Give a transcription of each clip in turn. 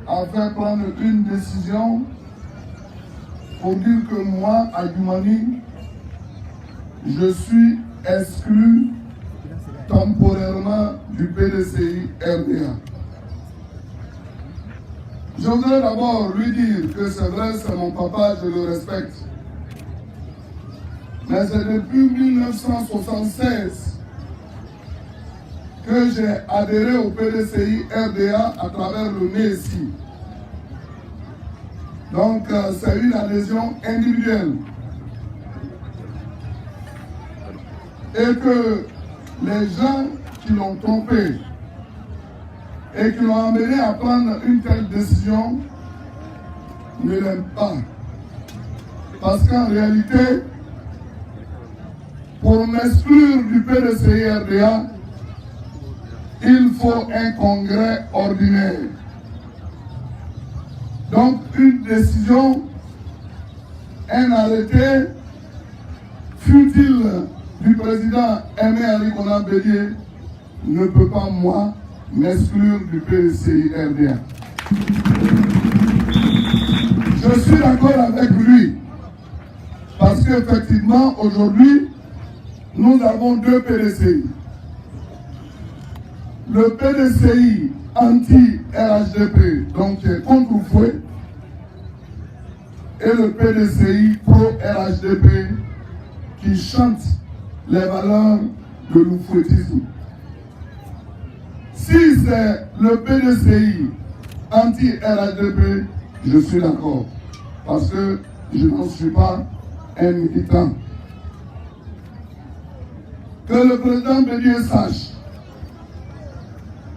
a fait prendre une décision pour dire que moi, à Djoumani, je suis exclu temporairement du PDCI RDA. Je voudrais d'abord lui dire que c'est vrai, c'est mon papa, je le respecte. Mais c'est depuis 1976 que j'ai adhéré au PDCI RDA à travers le MESI. Donc c'est une adhésion individuelle. Et que les gens qui l'ont trompé et qui l'ont amené à prendre une telle décision ne l'aiment pas. Parce qu'en réalité, pour m'exclure du PDCI RDA, il faut un congrès ordinaire. Donc une décision, un arrêté, fut-il du président Aimé Ali Konan Bédié, ne peut pas, moi, m'exclure du PDCI RDA. Je suis d'accord avec lui, parce qu'effectivement, aujourd'hui, nous avons deux PDCI. Le PDCI anti-RHDP, donc qui est contre Fouet, et le PDCI pro-RHDP qui chante les valeurs de l'oufouettisme. Si c'est le PDCI anti-RHDP, je suis d'accord, parce que je n'en suis pas un militant. Que le président Bédié sache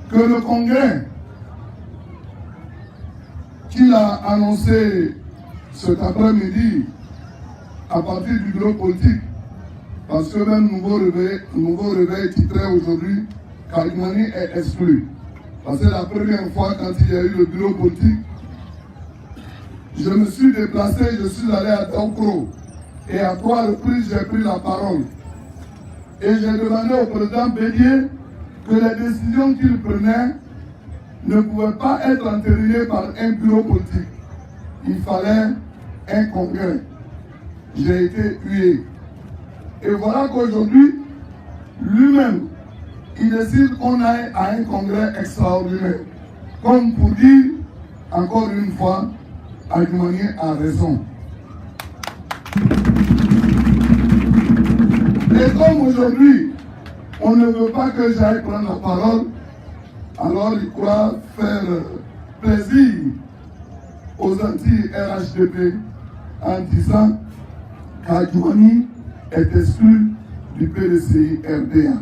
que le congrès qu'il a annoncé cet après-midi à partir du bureau politique, parce que même nouveau réveil titrait aujourd'hui qu'Adjoumani est exclu. Parce que la première fois quand il y a eu le bureau politique, je me suis déplacé, je suis allé à Daoukro et à 3 reprises j'ai pris la parole. Et j'ai demandé au président Bédié que les décisions qu'il prenait ne pouvaient pas être entérinées par un bureau politique. Il fallait un congrès. J'ai été hué. Et voilà qu'aujourd'hui, lui-même, il décide qu'on aille à un congrès extraordinaire. Comme pour dire, encore une fois, Adjoumani a raison. Et comme aujourd'hui, on ne veut pas que j'aille prendre la parole, alors il croit faire plaisir aux anti-RHDP en disant qu'Adjoumani est exclu du PDCI RDA.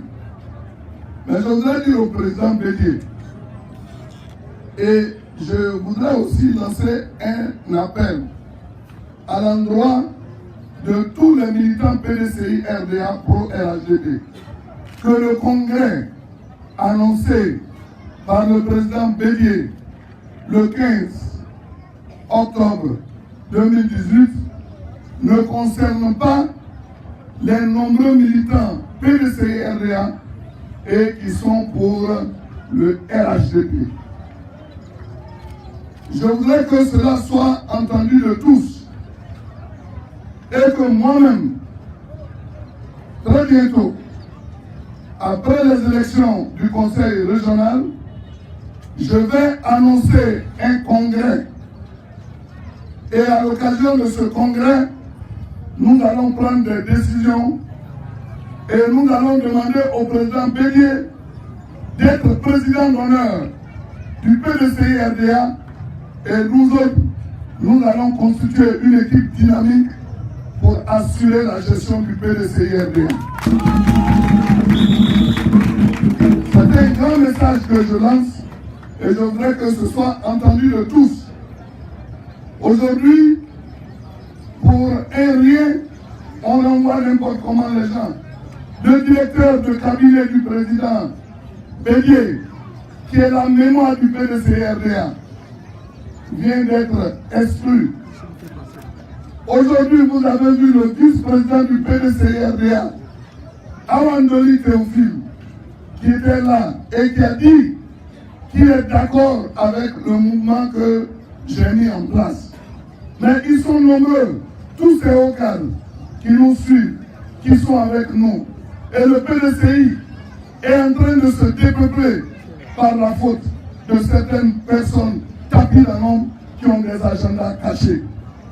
Mais je voudrais dire au président Bédié, et je voudrais aussi lancer un appel à l'endroit de tous les militants PDCI RDA pro RHDP, que le congrès annoncé par le président Bédié le 15 octobre 2018 ne concerne pas les nombreux militants PDCI RDA et qui sont pour le RHDP. Je voudrais que cela soit entendu de tous et que moi-même, très bientôt, après les élections du conseil régional, je vais annoncer un congrès. Et à l'occasion de ce congrès, nous allons prendre des décisions et nous allons demander au président Bédié d'être président d'honneur du PDCI RDA et nous autres, nous allons constituer une équipe dynamique pour assurer la gestion du PDCI RDA. C'est un grand message que je lance et je voudrais que ce soit entendu de tous. Aujourd'hui, pour un rien, on envoie n'importe comment les gens. Le directeur de cabinet du président Bédié, qui est la mémoire du PDCI RDA, vient d'être exclu. Aujourd'hui, vous avez vu le vice-président du PDCI RDA, Awandoli Théophile, qui était là et qui a dit qu'il est d'accord avec le mouvement que j'ai mis en place. Mais ils sont nombreux, tous ces hauts cadres qui nous suivent, qui sont avec nous. Et le PDCI est en train de se dépeupler par la faute de certaines personnes tapis dans l'ombre qui ont des agendas cachés.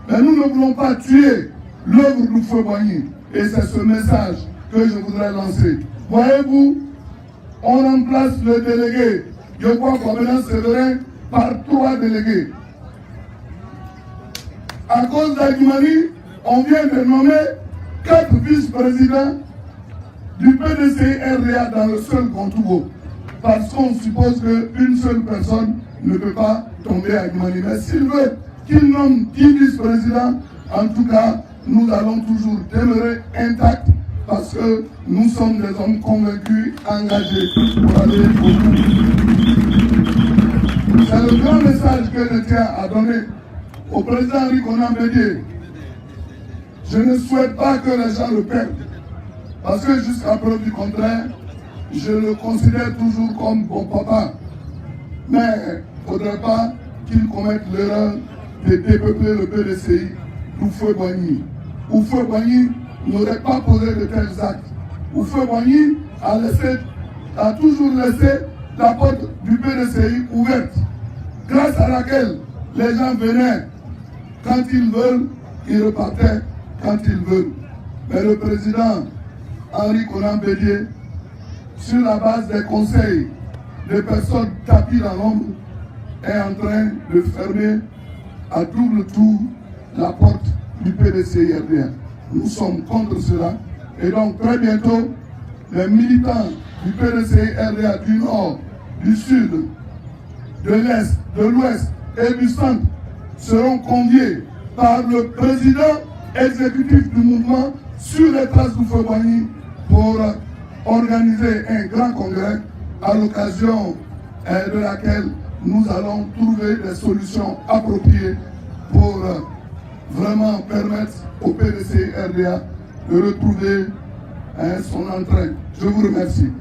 Mais nous ne voulons pas tuer l'œuvre du Feu Boigny. Et c'est ce message que je voudrais lancer. Voyez-vous, on remplace le délégué Yoko Kwabena Séverin par 3 délégués. À cause d'Agimani, on vient de nommer 4 vice-présidents du PDCI RDA dans le seul Contour. Parce qu'on suppose qu'une seule personne ne peut pas tomber à Agimani. Mais s'il veut qu'il nomme 10 vice-présidents, en tout cas, nous allons toujours demeurer intacts parce que nous sommes des hommes convaincus, engagés pour aller au bout. C'est le grand message que je tiens à donner au président Henri Konan Bédié. Je ne souhaite pas que les gens le perdent. Parce que jusqu'à preuve du contraire, je le considère toujours comme bon papa. Mais il ne faudrait pas qu'il commette l'erreur de dépeupler le PDCI du Feu Boigny. Ou Feu Boigny n'aurait pas posé de tels actes. Ou Feu Boigny a toujours laissé la porte du PDCI ouverte, grâce à laquelle les gens venaient quand ils veulent, ils repartaient quand ils veulent. Mais le président Henri Konan Bédié, sur la base des conseils des personnes tapis dans l'ombre, est en train de fermer à double tour la porte du PDCI RDA. Nous sommes contre cela. Et donc très bientôt, les militants du PDCI RDA du Nord, du Sud, de l'Est, de l'Ouest et du Centre seront conviés par le président exécutif du mouvement sur les traces du Feu Boigny pour organiser un grand congrès à l'occasion de laquelle nous allons trouver des solutions appropriées pour vraiment permettre au PDCI RDA de retrouver son entrain. Je vous remercie.